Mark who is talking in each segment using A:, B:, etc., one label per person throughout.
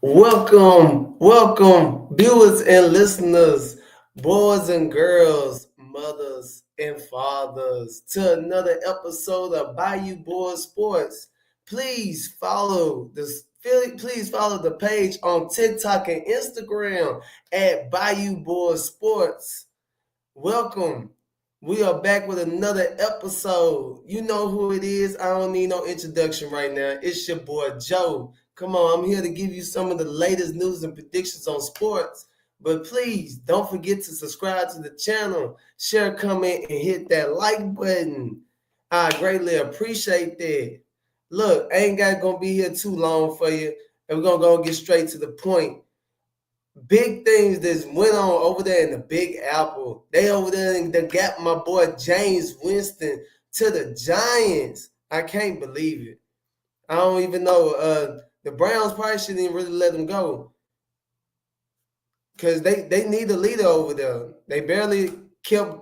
A: Welcome, viewers and listeners, boys and girls, mothers and fathers, to another episode of Bayou Boyz Sports. Please follow the page on TikTok and Instagram at Bayou Boyz Sports. Welcome. We are back with another episode. You know who it is. I don't need no introduction right now. It's your boy Joe. Come on, I'm here to give you some of the latest news and predictions on sports. But please don't forget to subscribe to the channel, share, comment, and hit that like button. I greatly appreciate that. Look, I ain't gonna be here too long for you, and we're gonna go get straight to the point. Big things that went on over there in the Big Apple. They over there and they got my boy James Winston to the Giants. I can't believe it. I don't even know. The Browns probably shouldn't even really let him go because they need a leader over there. They barely kept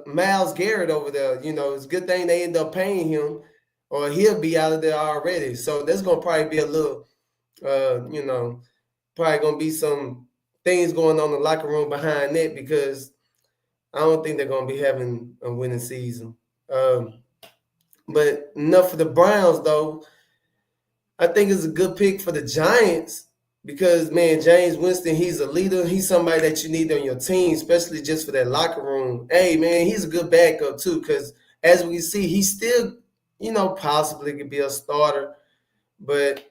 A: Myles Garrett over there. You know, it's a good thing they end up paying him, or he'll be out of there already. So there's gonna probably be a little, probably gonna be some things going on in the locker room behind that because I don't think they're gonna be having a winning season. But enough for the Browns though. I think it's a good pick for the Giants because man, James Winston, he's a leader. He's somebody that you need on your team, especially just for that locker room. Hey man, he's a good backup too, because as we see, he still, possibly could be a starter, but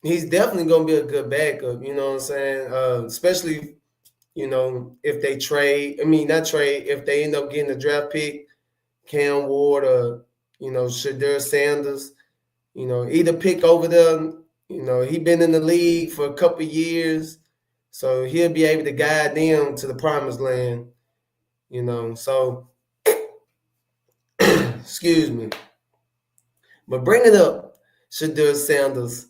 A: he's definitely going to be a good backup, you know what I'm saying? Especially, if they if they end up getting a draft pick, Cam Ward or, Shadur Sanders, either pick over them. He been in the league for a couple of years, so he'll be able to guide them to the promised land, So, excuse me. But bring it up, Shadur Sanders.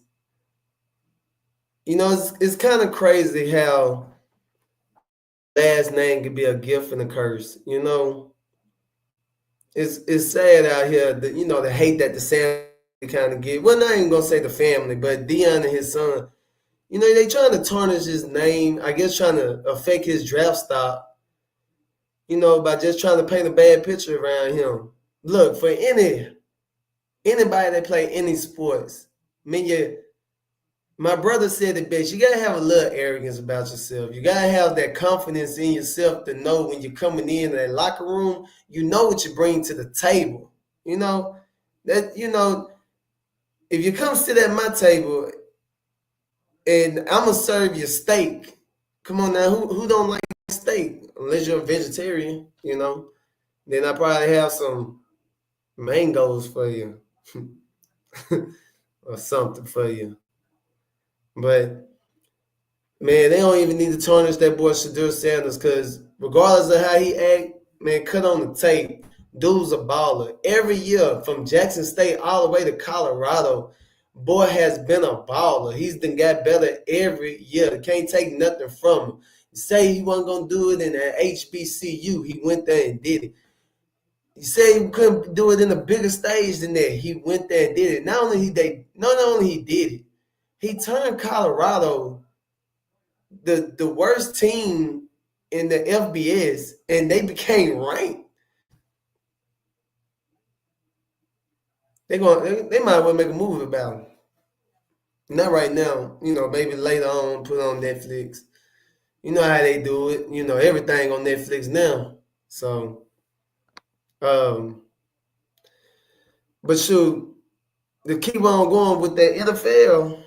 A: It's kind of crazy how last name could be a gift and a curse. It's sad out here that the hate that the Sanders kind of get. Well, not even gonna say the family, but Dion and his son. They trying to tarnish his name. I guess trying to affect his draft stock. By just trying to paint a bad picture around him. Look, for anybody that play any sports, my brother said it best. You gotta have a little arrogance about yourself. You gotta have that confidence in yourself to know when you're coming in that locker room, you know what you bring to the table. If you come sit at my table and I'm gonna serve you steak. Come on now, who don't like steak? Unless you're a vegetarian, Then I probably have some mangoes for you. or something for you. But man, they don't even need to tarnish that boy Shadur Sanders because regardless of how he act, man, cut on the tape. Dude's a baller. Every year from Jackson State all the way to Colorado, boy has been a baller. He's been got better every year. Can't take nothing from him. You say he wasn't gonna do it in the HBCU, he went there and did it. You say he couldn't do it in a bigger stage than that, he went there and did it. Not only he did it, he turned Colorado the worst team in the FBS, and they became ranked. They might well make a movie about it. Not right now, maybe later on, put on Netflix. You know how they do it. Everything on Netflix now. So, but shoot, to keep on going with that NFL,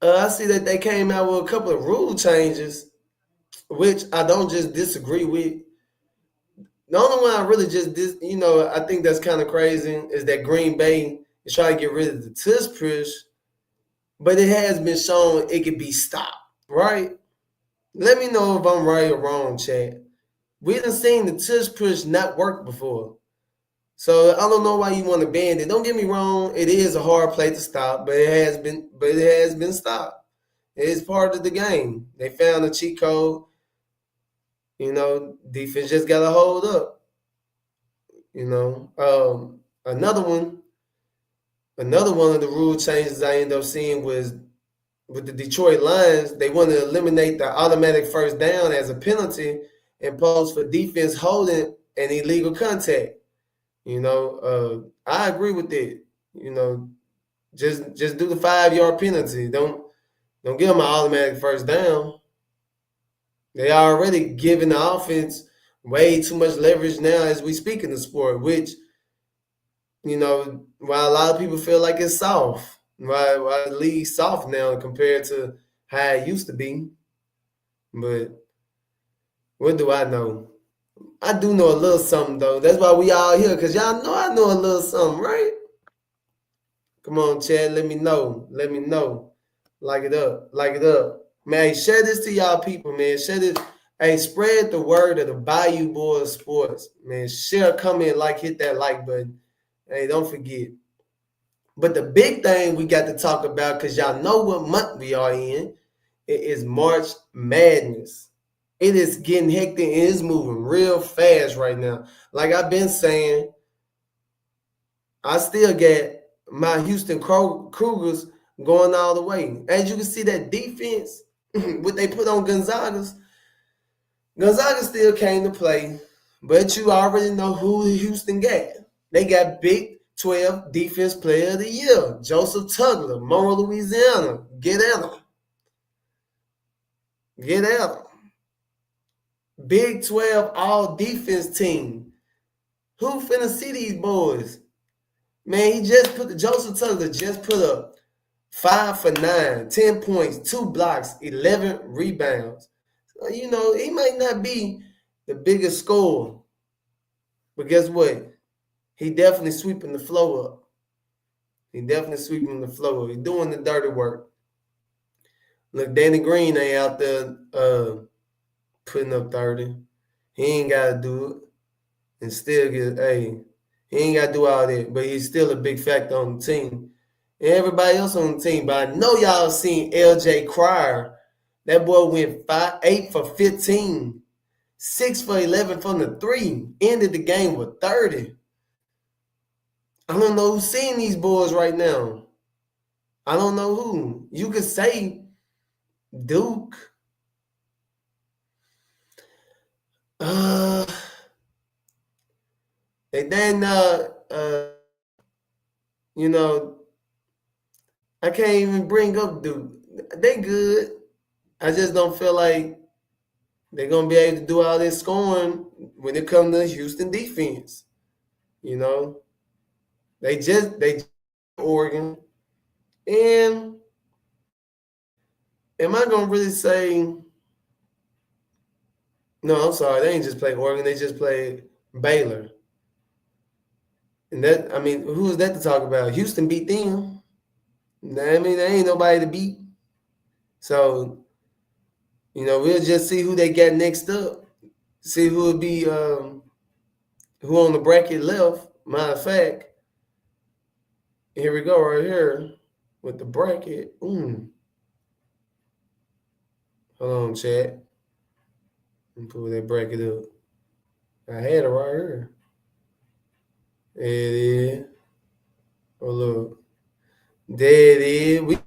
A: I see that they came out with a couple of rule changes, which I don't just disagree with. The only one I really I think that's kind of crazy is that Green Bay is trying to get rid of the tush push, but it has been shown it can be stopped, right? Let me know if I'm right or wrong, chat. We done seen the tush push not work before. So I don't know why you want to ban it. Don't get me wrong, it is a hard play to stop, but it has been stopped. It is part of the game. They found a cheat code. Defense just got to hold up. Another one Another one of the rule changes I ended up seeing was with the Detroit Lions, they wanted to eliminate the automatic first down as a penalty imposed for defense holding an illegal contact. I agree with it. Just do the 5-yard penalty. Don't give them an automatic first down. They are already giving the offense way too much leverage now as we speak in the sport, which, while a lot of people feel like it's soft, why the league's soft now compared to how it used to be. But what do I know? I do know a little something, though. That's why we all here, because y'all know I know a little something, right? Come on, Chad, let me know. Let me know. Like it up. Like it up. Man, share this to y'all people, man. Share this. Hey, spread the word of the Bayou Boyz Sports. Man, share, comment, hit that like button. Hey, don't forget. But the big thing we got to talk about, because y'all know what month we are in, it is March Madness. It is getting hectic and it's moving real fast right now. Like I've been saying, I still get my Houston Cougars going all the way. As you can see, that defense, what they put on Gonzaga still came to play. But you already know who Houston got. They got Big 12 Defense Player of the Year, Joseph Tugler, Monroe, Louisiana. Get at him. Get at him. Big 12 all-defense team. Who finna see these boys? Man, Joseph Tugler just put up 5 for 9, 10 points, 2 blocks, 11 rebounds. So, he might not be the biggest scorer, but guess what? He definitely sweeping the flow up. He's doing the dirty work. Look, Danny Green ain't out there putting up 30. He ain't got to do it. And still he ain't got to do all that, but he's still a big factor on the team. And everybody else on the team. But I know y'all seen LJ Cryer. That boy went 8 for 15, 6 for 11 from the 3. Ended the game with 30. I don't know who's seeing these boys right now. I don't know who. You could say Duke. And then I can't even bring up Duke. They good. I just don't feel like they're gonna be able to do all this scoring when it comes to Houston defense. They just Oregon. And am I gonna really say no, I'm sorry, they ain't just play Oregon, they just played Baylor. And who is that to talk about? Houston beat them. There ain't nobody to beat. So, we'll just see who they got next up. See who would be who on the bracket left. Matter of fact, here we go right here with the bracket. Hold on, chat. Let me pull that bracket up. I had it right here. There it is. Oh, look. There it is. We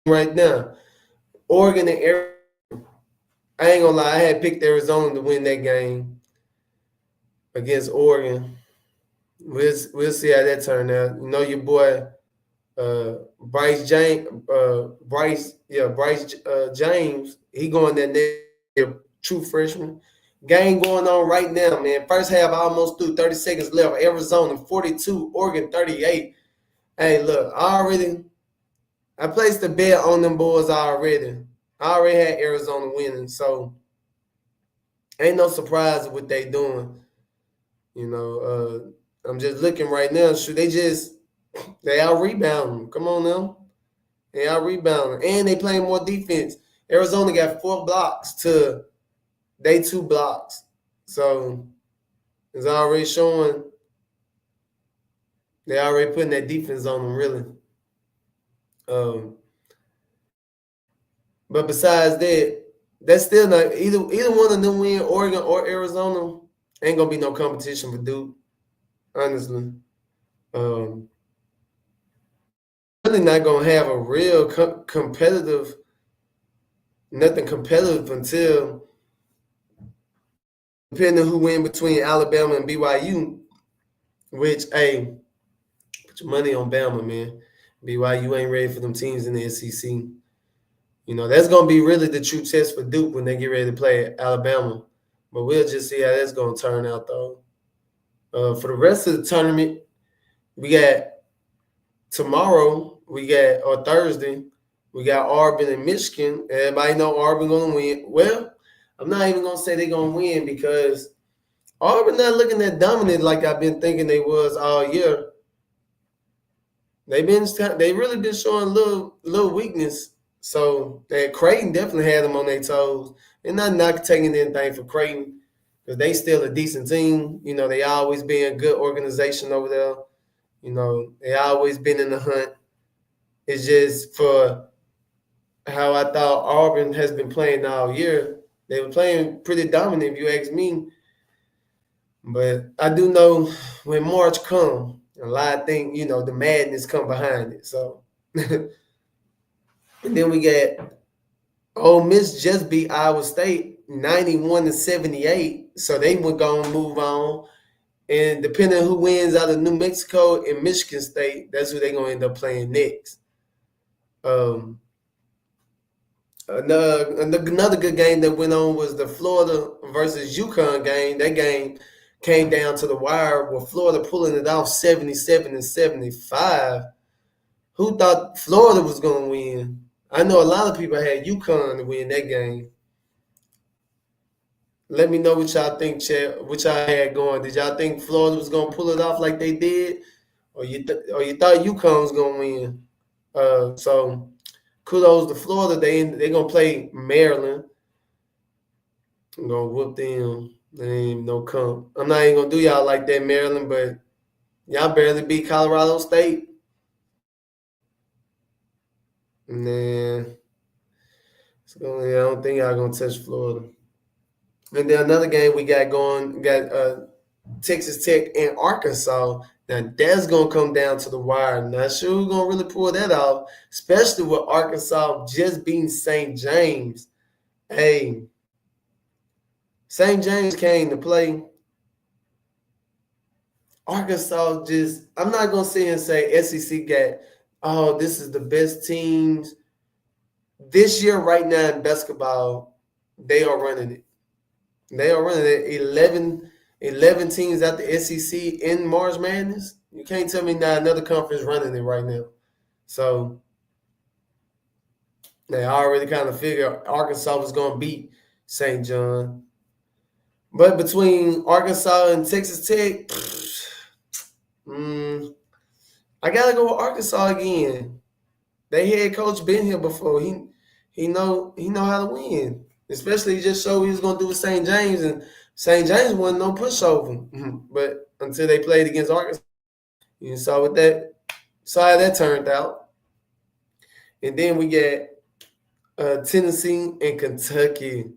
A: right now. Oregon and Arizona. I ain't gonna lie. I had picked Arizona to win that game against Oregon. We'll see how that turned out. Your boy Bryce James. James. He going that next year, true freshman. Game going on right now, man. First half almost through. 30 seconds left. Arizona 42, Oregon 38. Hey, look, I placed a bet on them boys already. I already had Arizona winning, so ain't no surprise with what they doing. I'm just looking right now. They out rebounding. Come on now. They out rebounding. And they playing more defense. Arizona got 4 blocks to they 2 blocks. So it's already showing they already putting that defense on them, really. But besides that, that's still not either one of them win, Oregon or Arizona, ain't gonna be no competition for Duke, honestly. really not gonna have a real competitive, nothing competitive until depending on who win between Alabama and BYU. Which, hey, put your money on Bama, man. BYU ain't ready for them teams in the SEC. That's gonna be really the true test for Duke when they get ready to play Alabama. But we'll just see how that's gonna turn out, though. For the rest of the tournament, we got tomorrow, or Thursday, we got Auburn and Michigan. Everybody know Auburn gonna win. Well, I'm not even gonna say they're gonna win because Auburn not looking that dominant like I've been thinking they was all year. They really been showing little weakness. So Creighton definitely had them on their toes. And not taking anything for Creighton because they still a decent team. They always been a good organization over there. They always been in the hunt. It's just for how I thought Auburn has been playing all year. They were playing pretty dominant, if you ask me. But I do know when March come, a lot of things, the madness come behind it. So, and then we got Ole Miss just beat Iowa State 91-78. So they were going to move on. And depending on who wins out of New Mexico and Michigan State, that's who they're going to end up playing next. Another good game that went on was the Florida versus UConn game. That game came down to the wire with Florida pulling it off 77-75. Who thought Florida was going to win? I know a lot of people had UConn to win that game. Let me know what y'all think, Chad. What y'all had going. Did y'all think Florida was going to pull it off like they did? Or you thought UConn was going to win? So kudos to Florida. They're going to play Maryland. I'm going to whoop them. They ain't no comp. I'm not even going to do y'all like that, Maryland, but y'all barely beat Colorado State. Nah. I don't think y'all going to touch Florida. And then another game we got going, Texas Tech and Arkansas. Now, that's going to come down to the wire. Not sure who's going to really pull that off, especially with Arkansas just beating St. James. Hey, St. James came to play. Arkansas I'm not going to sit here and say SEC got, this is the best teams. This year, right now in basketball, they are running it. They are running it. 11 teams out the SEC in March Madness. You can't tell me now another conference running it right now. So they already kind of figured Arkansas was going to beat St. John. But between Arkansas and Texas Tech, I got to go with Arkansas again. They head coach been here before. He know how to win. Especially he just showed he was going to do with St. James, and St. James wasn't no pushover. But until they played against Arkansas, you saw how that turned out. And then we got Tennessee and Kentucky.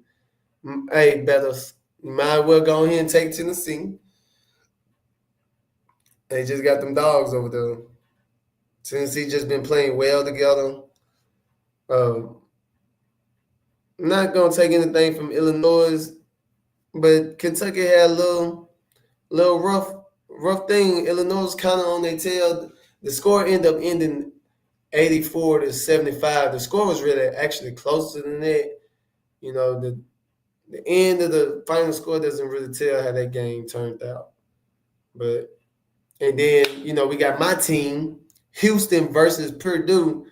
A: Hey, Betters, you might as well go ahead and take Tennessee. They just got them dogs over there. Tennessee just been playing well together. I'm not going to take anything from Illinois, but Kentucky had a little rough thing. Illinois was kind of on their tail. The score ended up ending 84-75. The score was really actually closer than that. The end of the final score doesn't really tell how that game turned out. And then, we got my team, Houston versus Purdue.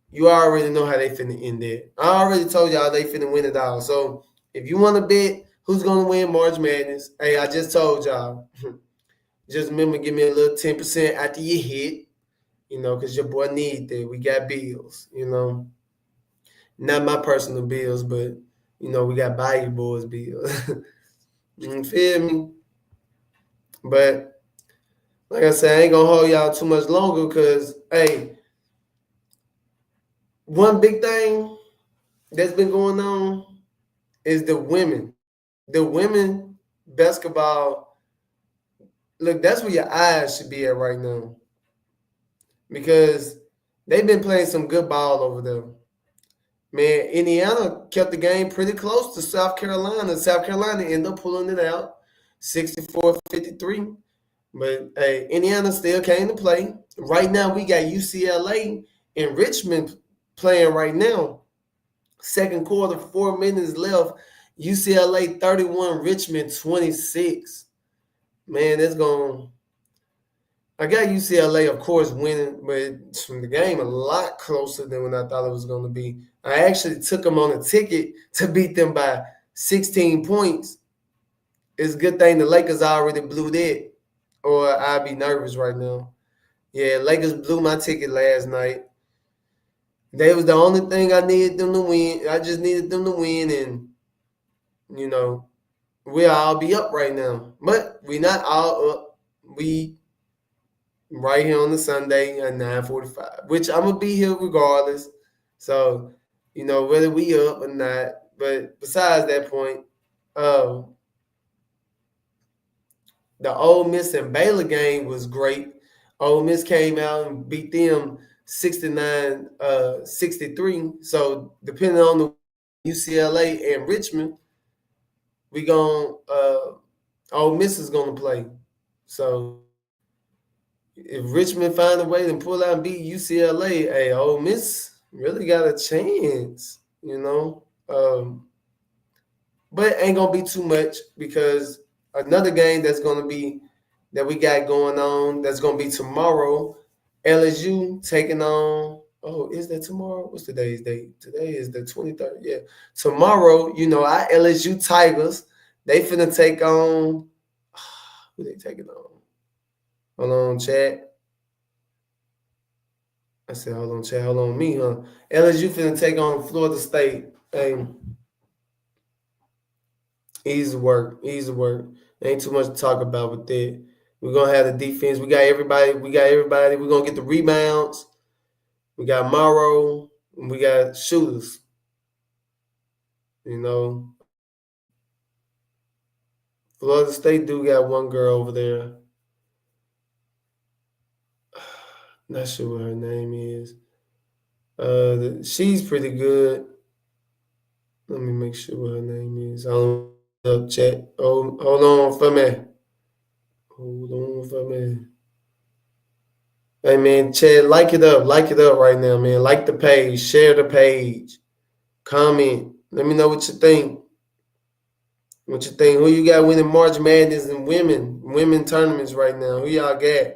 A: You already know how they finna end it. I already told y'all they finna win it all. So if you want to bet who's going to win March Madness, hey, I just told y'all. Just remember, give me a little 10% after you hit, because your boy need that. We got bills, Not my personal bills, but, we got Bayou Boyz bills. You feel me? But like I said, I ain't going to hold y'all too much longer because, hey, one big thing that's been going on is the women. The women basketball, look, that's where your eyes should be at right now. Because They've been playing some good ball over there. Man, Indiana kept the game pretty close to South Carolina. South Carolina ended up pulling it out 64-53. But hey, Indiana still came to play. Right now, we got UCLA and Richmond playing right now. Second quarter, 4 minutes left. UCLA 31, Richmond 26. Man, that's going. I got UCLA, of course, winning, but from the game a lot closer than what I thought it was going to be. I actually took them on a ticket to beat them by 16 points. It's a good thing the Lakers already blew that, or I'd be nervous right now. Yeah, Lakers blew my ticket last night. They was the only thing I needed them to win. I just needed them to win, and you know, we'll all be up right now. But we not all up. We right here on the Sunday at 9:45, which I'm gonna be here regardless. So, whether we up or not. But besides that point, um, the Ole Miss and Baylor game was great. Ole Miss came out and beat them 69-63. So depending on the UCLA and Richmond, we going Ole Miss is gonna play. So if Richmond find a way to pull out and beat UCLA, hey, Ole Miss really got a chance, but ain't gonna be too much because another game that we got going on that's gonna be tomorrow. LSU taking on. Oh, is that tomorrow? What's today's date? Today is the 23rd. Yeah, tomorrow. Our LSU Tigers. They finna take on. Who they taking on? Hold on, chat. I said, hold on, chat. Hold on, me, huh? LSU finna take on Florida State. Hey, easy work. Easy work. Ain't too much to talk about with that. We're gonna have the defense. We got everybody. We're gonna get the rebounds. We got Morrow. And we got shooters. Florida State do got one girl over there. Not sure what her name is. She's pretty good. Let me make sure what her name is. I don't know, chat. Oh, hold on for me. Hold on for me. Hey man, Chad, like it up right now, man. Like the page, share the page, comment. Let me know what you think. What you think? Who you got winning March Madness and women tournaments right now? Who y'all got?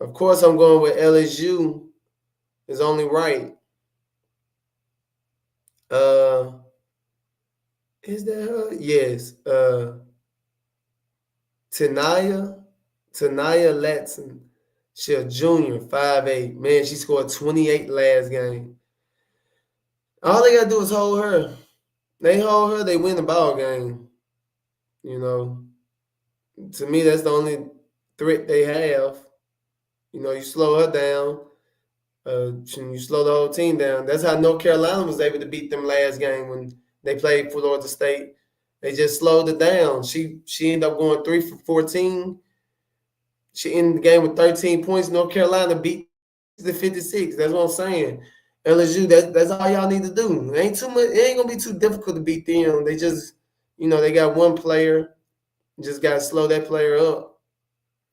A: Of course, I'm going with LSU. Is only right. Is that her? Yes. Tanaya Latson. She a junior, 5'8". Man, she scored 28 last game. All they gotta do is hold her. They hold her, they win the ball game. To me, that's the only threat they have. You slow her down, you slow the whole team down. That's how North Carolina was able to beat them last game when they played Florida State. They just slowed it down. She ended up going 3 for 14. She ended the game with 13 points. North Carolina beat the 56. That's what I'm saying. LSU, that's all y'all need to do. It ain't too much. It ain't gonna be too difficult to beat them. They just, they got one player. Just gotta slow that player up,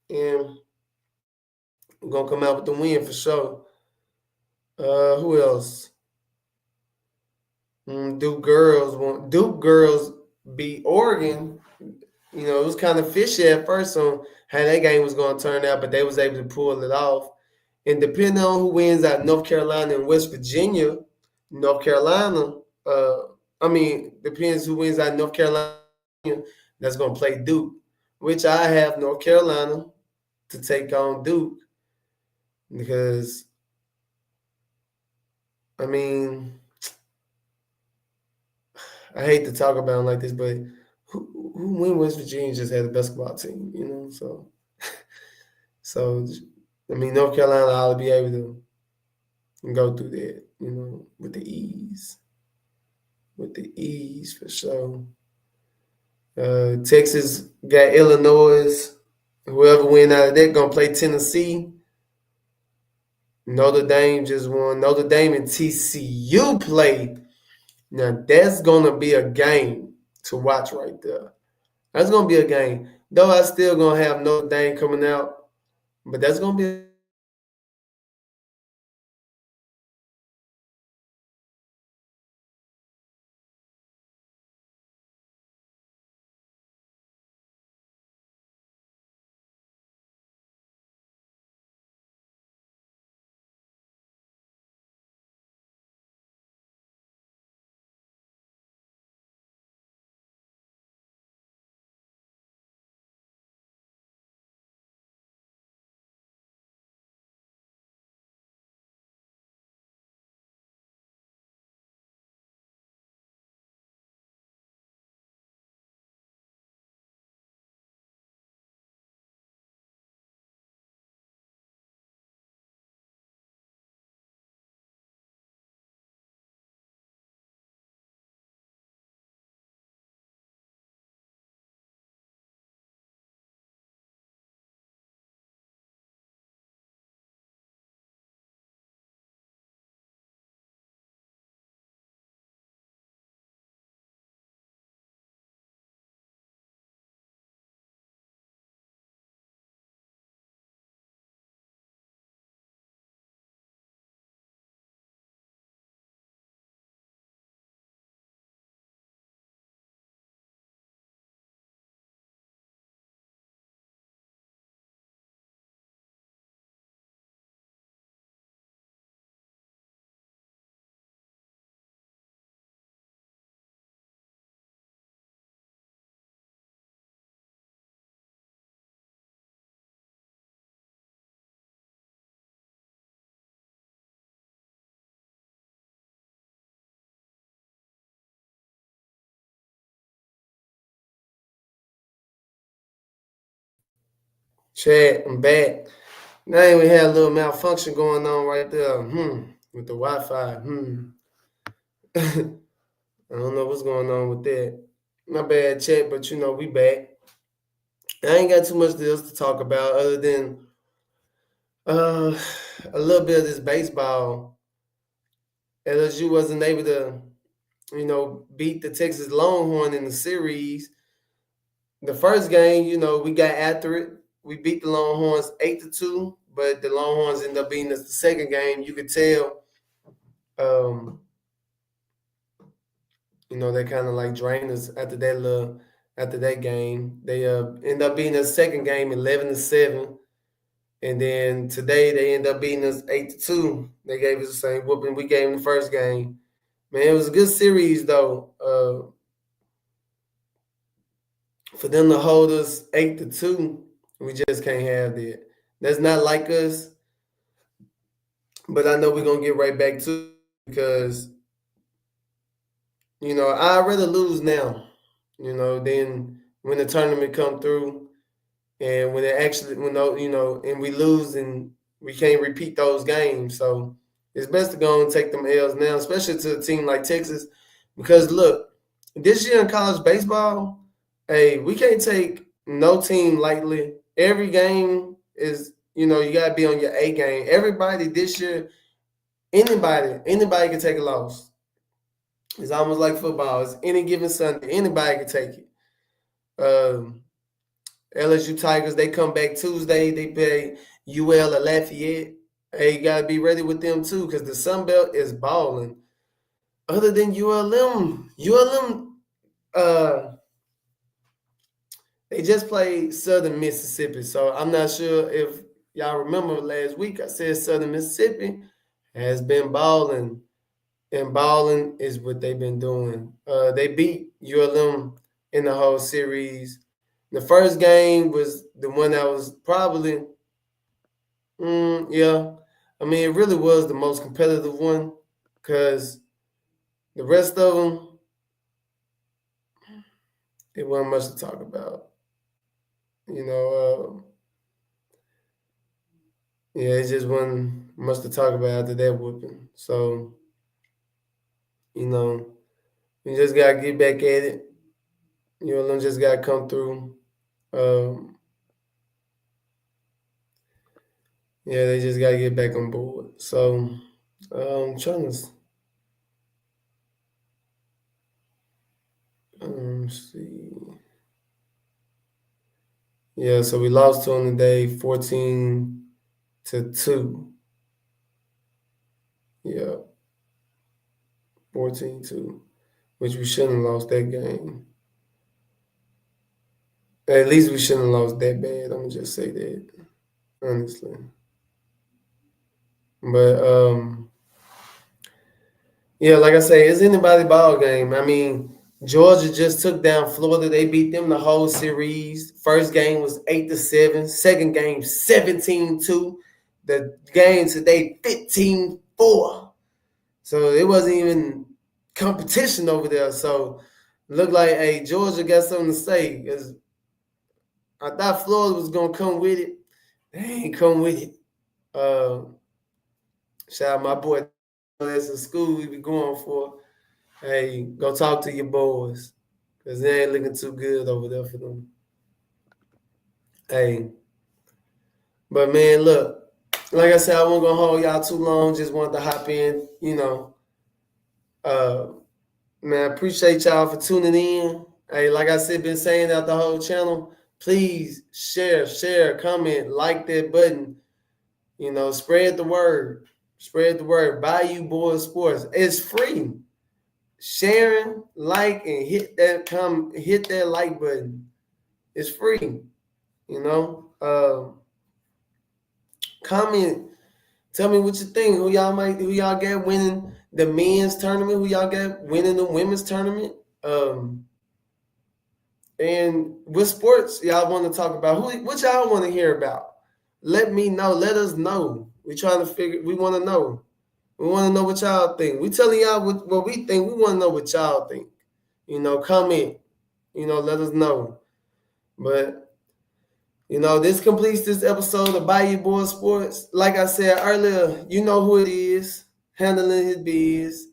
A: and we're gonna come out with the win for sure. Who else? Duke girls beat Oregon. It was kind of fishy at first on how that game was going to turn out, but they was able to pull it off. And depending on who wins out North Carolina and West Virginia, North Carolina, depends who wins out North Carolina, that's going to play Duke, which I have North Carolina to take on Duke because, I hate to talk about them like this, but who when West Virginia just had a basketball team, so North Carolina ought to be able to go through that, with the ease. With the ease for sure. Texas got Illinois. Whoever win out of that gonna play Tennessee. Notre Dame just won. Notre Dame and TCU played. Now that's gonna be a game to watch right there. That's gonna be a game. Though I still gonna have Notre Dame coming out, but that's gonna be a chat. I'm back. Now we had a little malfunction going on right there. With the Wi-Fi. I don't know what's going on with that. My bad, chat, but we back. I ain't got too much else to talk about other than uh, a little bit of this baseball. LSU wasn't able to, beat the Texas Longhorn in the series. The first game, we got after it. We beat the Longhorns 8-2, but the Longhorns ended up beating us the second game. You could tell, they kind of like drained us after that game. They end up beating us second game 11-7. And then today they end up beating us 8-2. They gave us the same whooping we gave them the first game. Man, it was a good series though. For them to hold us 8-2, we just can't have that. That's not like us. But I know we're gonna get right back to it because I'd rather lose now. Then when the tournament come through and when it actually and we lose and we can't repeat those games. So it's best to go and take them L's now, especially to a team like Texas, because look, this year in college baseball, hey, we can't take no team lightly. Every game is you gotta be on your A game. Everybody this year, anybody can take a loss. It's almost like football. It's any given Sunday, anybody can take it. Um, LSU Tigers, they come back Tuesday. They play UL at Lafayette. Hey, you gotta be ready with them too, because the Sun Belt is balling. Other than ULM, uh, they just played Southern Mississippi. So I'm not sure if y'all remember last week I said Southern Mississippi has been balling, and balling is what they've been doing. They beat ULM in the whole series. The first game was the one that was probably yeah. I mean, it really was the most competitive one because the rest of them, it wasn't much to talk about. You know, yeah, it just wasn't much to talk about after that whooping. So, you know, you just got to get back at it. Them just got to come through. Um, Yeah, they just got to get back on board. So, trying to see. Yeah, so we lost to them today, 14-2. Yeah, 14-2, which we shouldn't have lost that game. At least we shouldn't have lost that bad. I'm gonna just say that, honestly. But yeah, like I say, it's anybody's ball game. I mean, Georgia just took down Florida. They beat them the whole series. First game was 8-7. Second game 17-2. The game today 15-4. So it wasn't even competition over there. So looked like, hey, Georgia got something to say, because I thought Florida was gonna come with it. They ain't come with it. Shout out my boy. That's a school we be going for. Hey, go talk to your boys, because they ain't looking too good over there for them. Hey, but man, look, like I said, I wasn't gonna hold y'all too long. Just wanted to hop in, man, appreciate y'all for tuning in. Hey, like I said, been saying out the whole channel, please share, comment, like that button. Spread the word. Spread the word. Bayou Boyz Sports. It's free. Sharing, like, and hit that like button. It's free. Comment. Tell me what you think. Who y'all got winning the men's tournament? Who y'all got winning the women's tournament? And what sports y'all want to talk about? What y'all want to hear about? Let me know. Let us know. We trying to figure. We want to know. We want to know what y'all think. We telling y'all what we think. We want to know what y'all think. Comment. Let us know. But this completes this episode of Bayou Boyz Sports. Like I said earlier, you know who it is, handling his biz.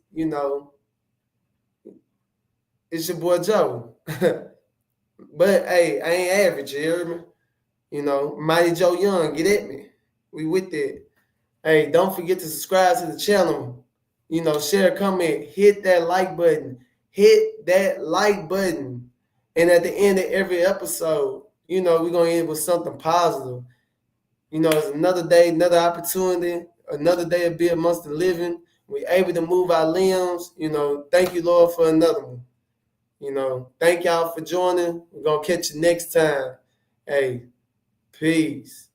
A: It's your boy Joe. But hey, I ain't average, you hear me? Mighty Joe Young, get at me. We with that. Hey, don't forget to subscribe to the channel. Share, comment, hit that like button. Hit that like button. And at the end of every episode, we're going to end with something positive. It's another day, another opportunity, another day of being amongst the living. We're able to move our limbs. Thank you, Lord, for another one. Thank y'all for joining. We're going to catch you next time. Hey, peace.